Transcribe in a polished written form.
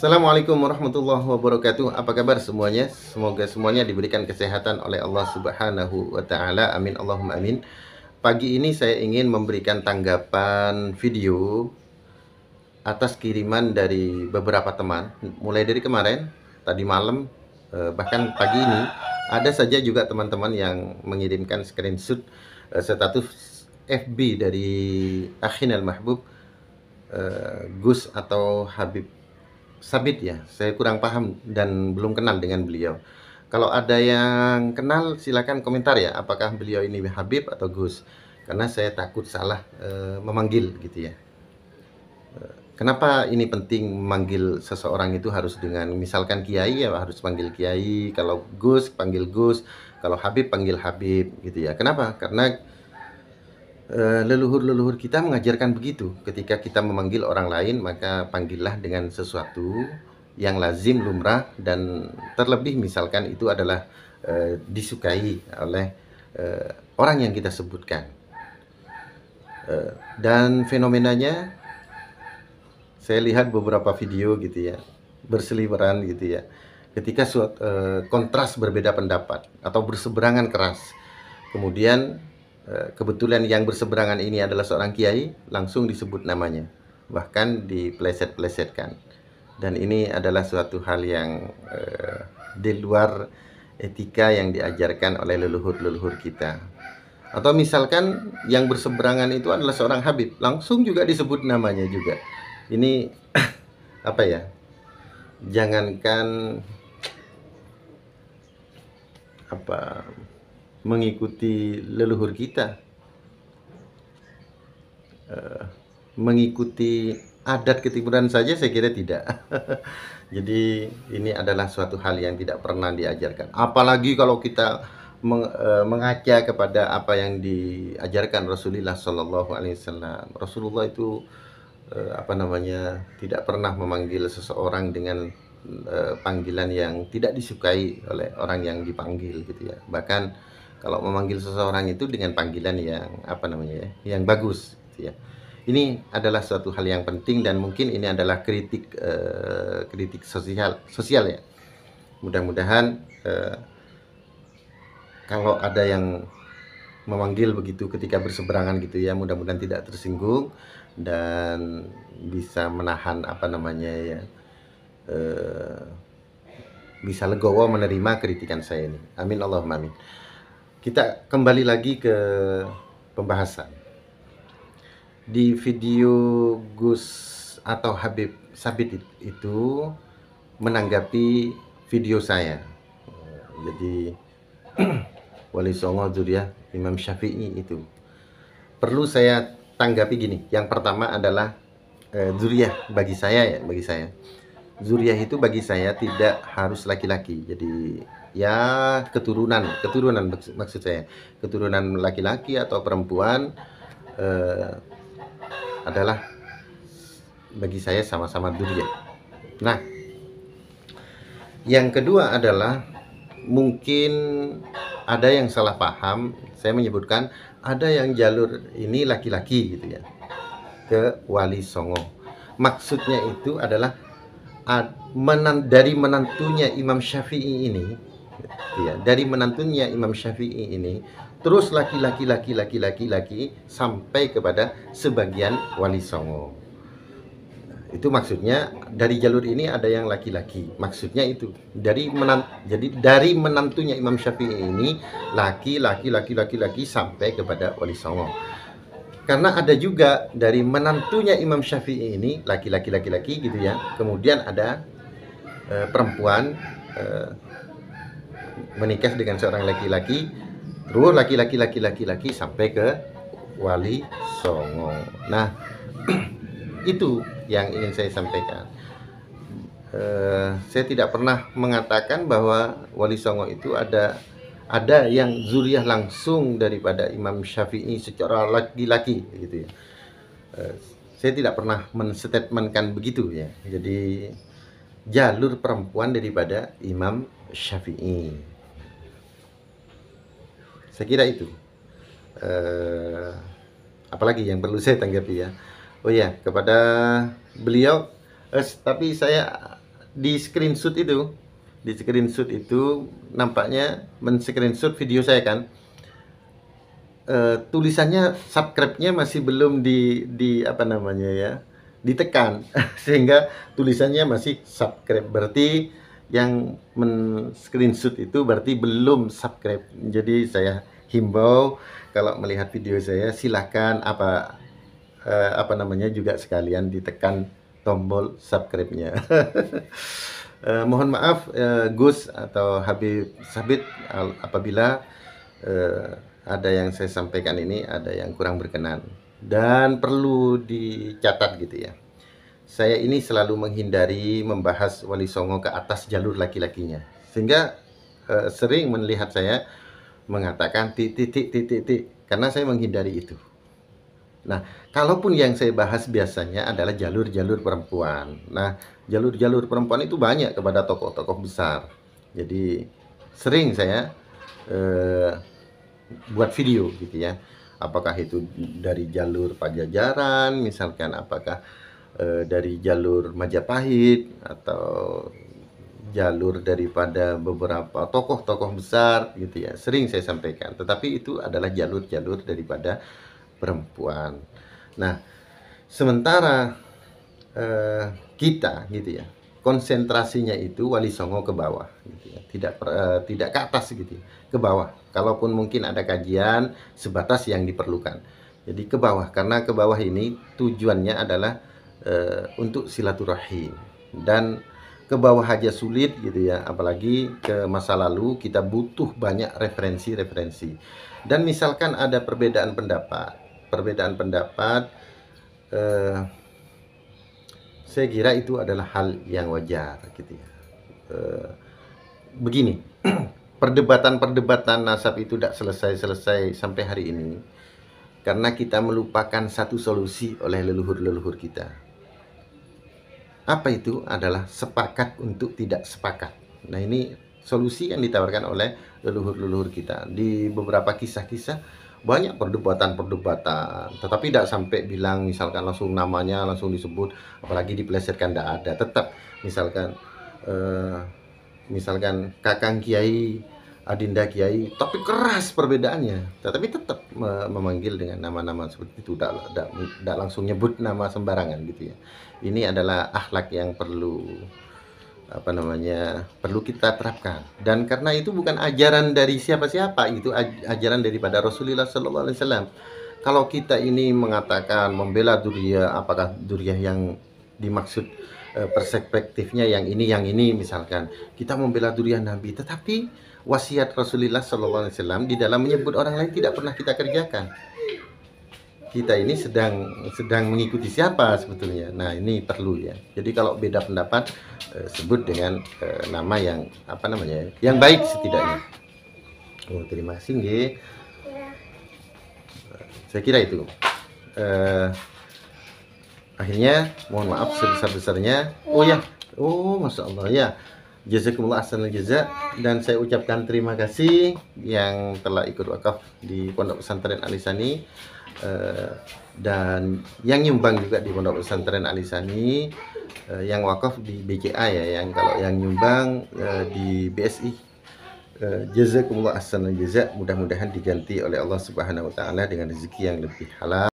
Assalamualaikum warahmatullahi wabarakatuh. Apa kabar semuanya? Semoga semuanya diberikan kesehatan oleh Allah Subhanahu wa taala. Amin Allahumma amin. Pagi ini saya ingin memberikan tanggapan video atas kiriman dari beberapa teman, mulai dari kemarin, tadi malam, bahkan pagi ini ada saja juga teman-teman yang mengirimkan screenshot status FB dari Akhin Al-Mahbub, Gus atau Habib Sabit ya. Saya kurang paham dan belum kenal dengan beliau. Kalau ada yang kenal silakan komentar ya, apakah beliau ini Habib atau Gus, karena saya takut salah memanggil gitu ya. Kenapa ini penting memanggil seseorang itu harus dengan misalkan Kiai ya harus panggil Kiai, kalau Gus panggil Gus, kalau Habib panggil Habib gitu ya. Kenapa? Karena leluhur-leluhur kita mengajarkan begitu. Ketika kita memanggil orang lain, maka panggillah dengan sesuatu yang lazim, lumrah, dan terlebih misalkan itu adalah disukai oleh orang yang kita sebutkan. Dan fenomenanya, saya lihat beberapa video gitu ya, berseliweran gitu ya, ketika kontras berbeda pendapat atau berseberangan keras, kemudian kebetulan yang berseberangan ini adalah seorang kiai, langsung disebut namanya, bahkan dipleset-plesetkan. Dan ini adalah suatu hal yang di luar etika yang diajarkan oleh leluhur-leluhur kita. Atau misalkan yang berseberangan itu adalah seorang Habib, langsung juga disebut namanya juga. Ini apa ya, jangankan apa mengikuti leluhur kita, mengikuti adat ketimuran saja saya kira tidak. Jadi ini adalah suatu hal yang tidak pernah diajarkan, apalagi kalau kita mengaca kepada apa yang diajarkan Rasulullah Shallallahu Alaihi Wasallam. Rasulullah itu tidak pernah memanggil seseorang dengan panggilan yang tidak disukai oleh orang yang dipanggil gitu ya. Bahkan kalau memanggil seseorang itu dengan panggilan yang yang bagus gitu ya. Ini adalah suatu hal yang penting dan mungkin ini adalah kritik sosial ya. Mudah-mudahan kalau ada yang memanggil begitu ketika berseberangan gitu ya, mudah-mudahan tidak tersinggung dan bisa menahan bisa legowo menerima kritikan saya ini. Amin Allahumma amin. Kita kembali lagi ke pembahasan. Di video Gus atau Habib Sabit itu menanggapi video saya. Jadi Wali Songo Zuriyah Imam Syafi'i itu perlu saya tanggapi gini. Yang pertama adalah zuriyah bagi saya zuriyah itu bagi saya tidak harus laki-laki. Jadi ya keturunan maksud saya keturunan laki-laki atau perempuan adalah bagi saya sama-sama zuriyah. Nah, yang kedua adalah mungkin ada yang salah paham. Saya menyebutkan ada yang jalur ini laki-laki gitu ya, ke Wali Songo. Maksudnya itu adalah dari menantunya Imam Syafi'i ini ya, dari menantunya Imam Syafi'i ini terus laki-laki sampai kepada sebagian Wali Songo. Itu maksudnya dari jalur ini ada yang laki-laki. Maksudnya itu jadi dari menantunya Imam Syafi'i ini laki sampai kepada Wali Songo. Karena ada juga dari menantunya Imam Syafi'i ini laki-laki gitu ya. Kemudian ada perempuan menikah dengan seorang laki-laki, terus laki-laki sampai ke Wali Songo. Nah, itu yang ingin saya sampaikan. Saya tidak pernah mengatakan bahwa Wali Songo itu ada yang zuriyah langsung daripada Imam Syafi'i secara laki-laki gitu ya. Saya tidak pernah menstatementkan begitu ya. Jadi jalur perempuan daripada Imam Syafi'i. Saya kira itu. Apalagi yang perlu saya tanggapi ya. Oh ya, kepada beliau, tapi saya di screenshot itu nampaknya men-screenshot video saya kan. Tulisannya subscribe-nya masih belum di apa namanya ya, ditekan sehingga tulisannya masih subscribe, berarti yang men-screenshot itu berarti belum subscribe. Jadi saya himbau kalau melihat video saya silahkan apa namanya juga sekalian ditekan tombol subscribe-nya. Mohon maaf Gus atau Habib Sabit apabila ada yang saya sampaikan ini ada yang kurang berkenan, dan perlu dicatat gitu ya. Saya ini selalu menghindari membahas Wali Songo ke atas jalur laki-lakinya, sehingga sering melihat saya mengatakan titik karena saya menghindari itu. Nah, kalaupun yang saya bahas biasanya adalah jalur-jalur perempuan. Nah, jalur-jalur perempuan itu banyak kepada tokoh-tokoh besar. Jadi sering saya buat video gitu ya, apakah itu dari jalur Pajajaran misalkan, apakah dari jalur Majapahit atau jalur daripada beberapa tokoh-tokoh besar gitu ya, sering saya sampaikan, tetapi itu adalah jalur-jalur daripada perempuan. Nah, sementara kita gitu ya, konsentrasinya itu Wali Songo ke bawah gitu ya, tidak ke atas gitu ya, ke bawah. Kalaupun mungkin ada kajian sebatas yang diperlukan, jadi ke bawah, karena ke bawah ini tujuannya adalah untuk silaturahim, dan ke bawah aja sulit gitu ya, apalagi ke masa lalu kita butuh banyak referensi-referensi. Dan misalkan ada perbedaan pendapat, saya kira itu adalah hal yang wajar gitu ya. Begini, perdebatan nasab itu tidak selesai sampai hari ini karena kita melupakan satu solusi oleh leluhur-leluhur kita. Apa itu? Adalah sepakat untuk tidak sepakat. Nah, ini solusi yang ditawarkan oleh leluhur-leluhur kita. Di beberapa kisah-kisah banyak perdebatan, tetapi tidak sampai bilang misalkan langsung namanya langsung disebut, apalagi dipelesetkan, tidak ada. Tetap misalkan kakang kiai, adinda kiai, tapi keras perbedaannya, tetapi tetap memanggil dengan nama-nama seperti itu, tidak langsung nyebut nama sembarangan gitu ya. Ini adalah akhlak yang perlu perlu kita terapkan, dan karena itu bukan ajaran dari siapa-siapa, itu ajaran daripada Rasulullah Sallallahu Alaihi Wasallam. Kalau kita ini mengatakan membela duriyah, apakah duriyah yang dimaksud perspektifnya yang ini misalkan kita membela duriyah Nabi, tetapi wasiat Rasulullah Sallallahu Alaihi Wasallam di dalam menyebut orang lain tidak pernah kita kerjakan. Kita ini sedang mengikuti siapa sebetulnya. Nah, ini perlu ya. Jadi kalau beda pendapat sebut dengan nama yang yang baik setidaknya. Oh, terima kasih nggih. Saya kira itu. Akhirnya mohon maaf sebesar-besarnya. Masya Allah ya. Jazakumullah ahsanal jaza, dan saya ucapkan terima kasih yang telah ikut wakaf di Pondok Pesantren Alisani, dan yang nyumbang juga di Pondok Pesantren Alisani, yang wakaf di BCA ya, yang kalau yang nyumbang di BSI. Jazakumullah ahsanal jaza, mudah-mudahan diganti oleh Allah Subhanahu wa taala dengan rezeki yang lebih halal.